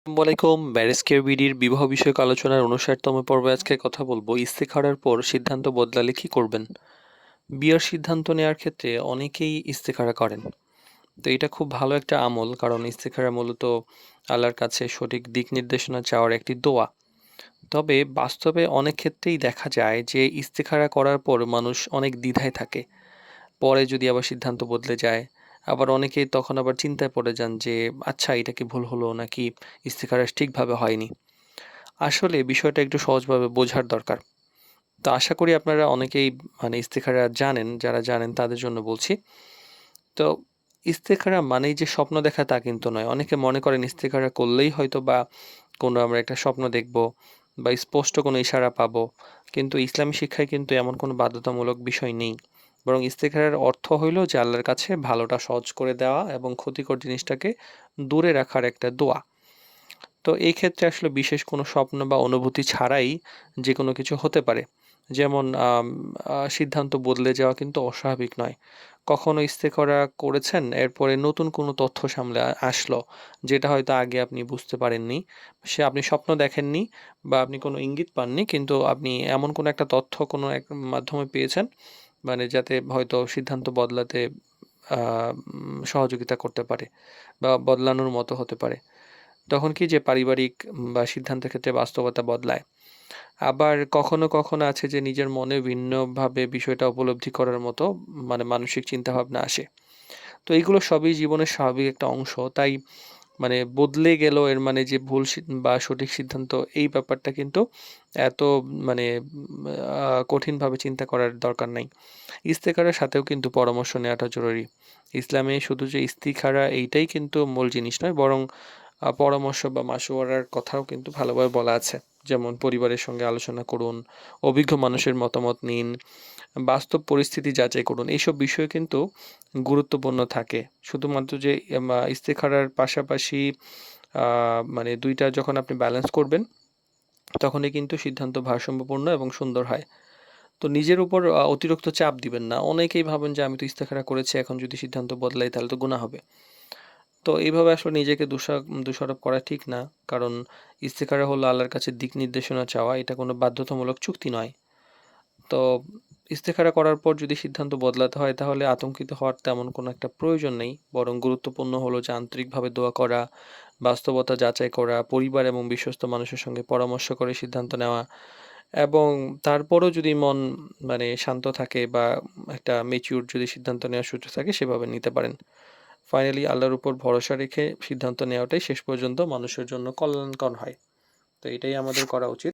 আসসালামু আলাইকুম। ব্যারিস্টার বিডির বিবাহ বিষয়ক আলোচনার ৫৯তম পর্বে আজকে কথা বলবো ইস্তেখারার পর সিদ্ধান্ত বদলালে কি করবেন। বিয়ের সিদ্ধান্ত নেওয়ার ক্ষেত্রে অনেকেই ইস্তেখারা করেন। তো এটা খুব ভালো একটা আমল, কারণ ইস্তেখারা মূলত আল্লাহর কাছে সঠিক দিক নির্দেশনা চাওয়ার একটি দোয়া। তবে বাস্তবে অনেক ক্ষেত্রেই দেখা যায় যে ইস্তেখারা করার পর মানুষ অনেক দ্বিধায় থাকে, পরে যদি আবার সিদ্ধান্ত বদলে যায়। আবার অনেকেই তখন আবার চিন্তায় পড়ে যান যে আচ্ছা, এটা কি ভুল হলো নাকি ইস্তেখারা ঠিকভাবে হয়নি। আসলে বিষয়টা একটু সহজভাবে বোঝার দরকার। তো আশা করি আপনারা অনেকেই ইস্তেখারা জানেন, যারা জানেন তাদের জন্য বলছি। তো ইস্তেখারা মানেই যে স্বপ্ন দেখা তা কিন্তু নয়। অনেকে মনে করেন ইস্তেখারা করলেই হয়তো বা কোনো আমরা একটা স্বপ্ন দেখব বা স্পষ্ট কোনো ইশারা পাবো। কিন্তু ইসলামী শিক্ষায় কিন্তু এমন কোনো বাধ্যতামূলক বিষয় নেই। বরং ইস্তেখারার অর্থ হইল যে আল্লাহর কাছে ভালোটা সহজ করে দেওয়া এবং ক্ষতিকর জিনিসটাকে দূরে রাখার একটা দোয়া। তো এই ক্ষেত্রে আসলে বিশেষ কোনো স্বপ্ন বা অনুভূতি ছাড়াই যেকোনো কিছু হতে পারে। যেমন সিদ্ধান্ত বদলে যাওয়া কিন্তু অস্বাভাবিক নয়। কখনো ইস্তেখরা করেছেন, এরপরে নতুন কোনো তথ্য সামনে আসলো, যেটা হয়তো আগে আপনি বুঝতে পারেননি। আপনি স্বপ্ন দেখেননি বা আপনি কোনো ইঙ্গিত পাননি, কিন্তু আপনি এমন কোনো একটা তথ্য কোনো এক মাধ্যমে পেয়েছেন, যাতে হয়তো সিদ্ধান্ত বদলাতে সহযোগিতা করতে পারে বা বদলানোর মতো হতে পারে। তখন কি যে পারিবারিক বা সিদ্ধান্তের ক্ষেত্রে বাস্তবতা বদলায়। আবার কখনো, কখনো আছে যে নিজের মনে ভিন্নভাবে বিষয়টা উপলব্ধি করার মতো মানসিক চিন্তাভাবনা আসে। তো এইগুলো সবই জীবনের স্বাভাবিক একটা অংশ। তাই বদলে গেল এর যে ভুল বা সঠিক সিদ্ধান্ত, এই ব্যাপারটা কিন্তু এত মানে কঠিনভাবে চিন্তা করার দরকার নাই। ইস্তেখারার সাথেও কিন্তু পরামর্শ নেওয়াটা জরুরি। ইসলামে শুধু যে ইস্তিখারা এইটাই কিন্তু মূল জিনিস নয়, বরং পরামর্শ বা মাশওয়ারার কথাও কিন্তু ভালোভাবে বলা আছে। যেমন পরিবারের সঙ্গে আলোচনা করুন, অভিজ্ঞ মানুষের মতামত নিন, বাস্তব পরিস্থিতি যাচাই করুন। এইসব বিষয় কিন্তু গুরুত্বপূর্ণ থাকে। শুধুমাত্র যে ইস্তেখারার পাশাপাশি ২ টা যখন আপনি ব্যালেন্স করবেন, তখনই কিন্তু সিদ্ধান্ত ভারসাম্যপূর্ণ এবং সুন্দর হয়। তো নিজের উপর অতিরিক্ত চাপ দিবেন না। অনেকেই ভাবেন যে আমি তো ইস্তেখারা করেছি, এখন যদি সিদ্ধান্ত বদলাই তাহলে তো গুনাহ হবে। তো এইভাবে আসলে নিজেকে দোষারোপ করা ঠিক না। কারণ ইস্তেখারা হলো আল্লাহর কাছে দিক নির্দেশনা চাওয়া, এটা কোনো বাধ্যতামূলক চুক্তি নয়। তো ইস্তেখারা করার পর যদি সিদ্ধান্ত বদলাতে হয় তাহলে আতঙ্কিত হওয়ার তেমন কোনো একটা প্রয়োজন নেই। বরং গুরুত্বপূর্ণ হলো যে আন্তরিকভাবে দোয়া করা, বাস্তবতা যাচাই করা, পরিবার এবং বিশ্বস্ত মানুষের সঙ্গে পরামর্শ করে সিদ্ধান্ত নেওয়া, এবং তারপরও যদি মন শান্ত থাকে বা একটা ম্যাচিউরড যদি সিদ্ধান্ত নেওয়ার সুযোগ থাকে, সেভাবে নিতে পারেন। ফাইনালি আল্লাহর উপর ভরসা রেখে সিদ্ধান্ত নেওয়াটাই শেষ পর্যন্ত মানুষের জন্য কল্যাণকর হয়। তো এটাই আমাদের করা উচিত।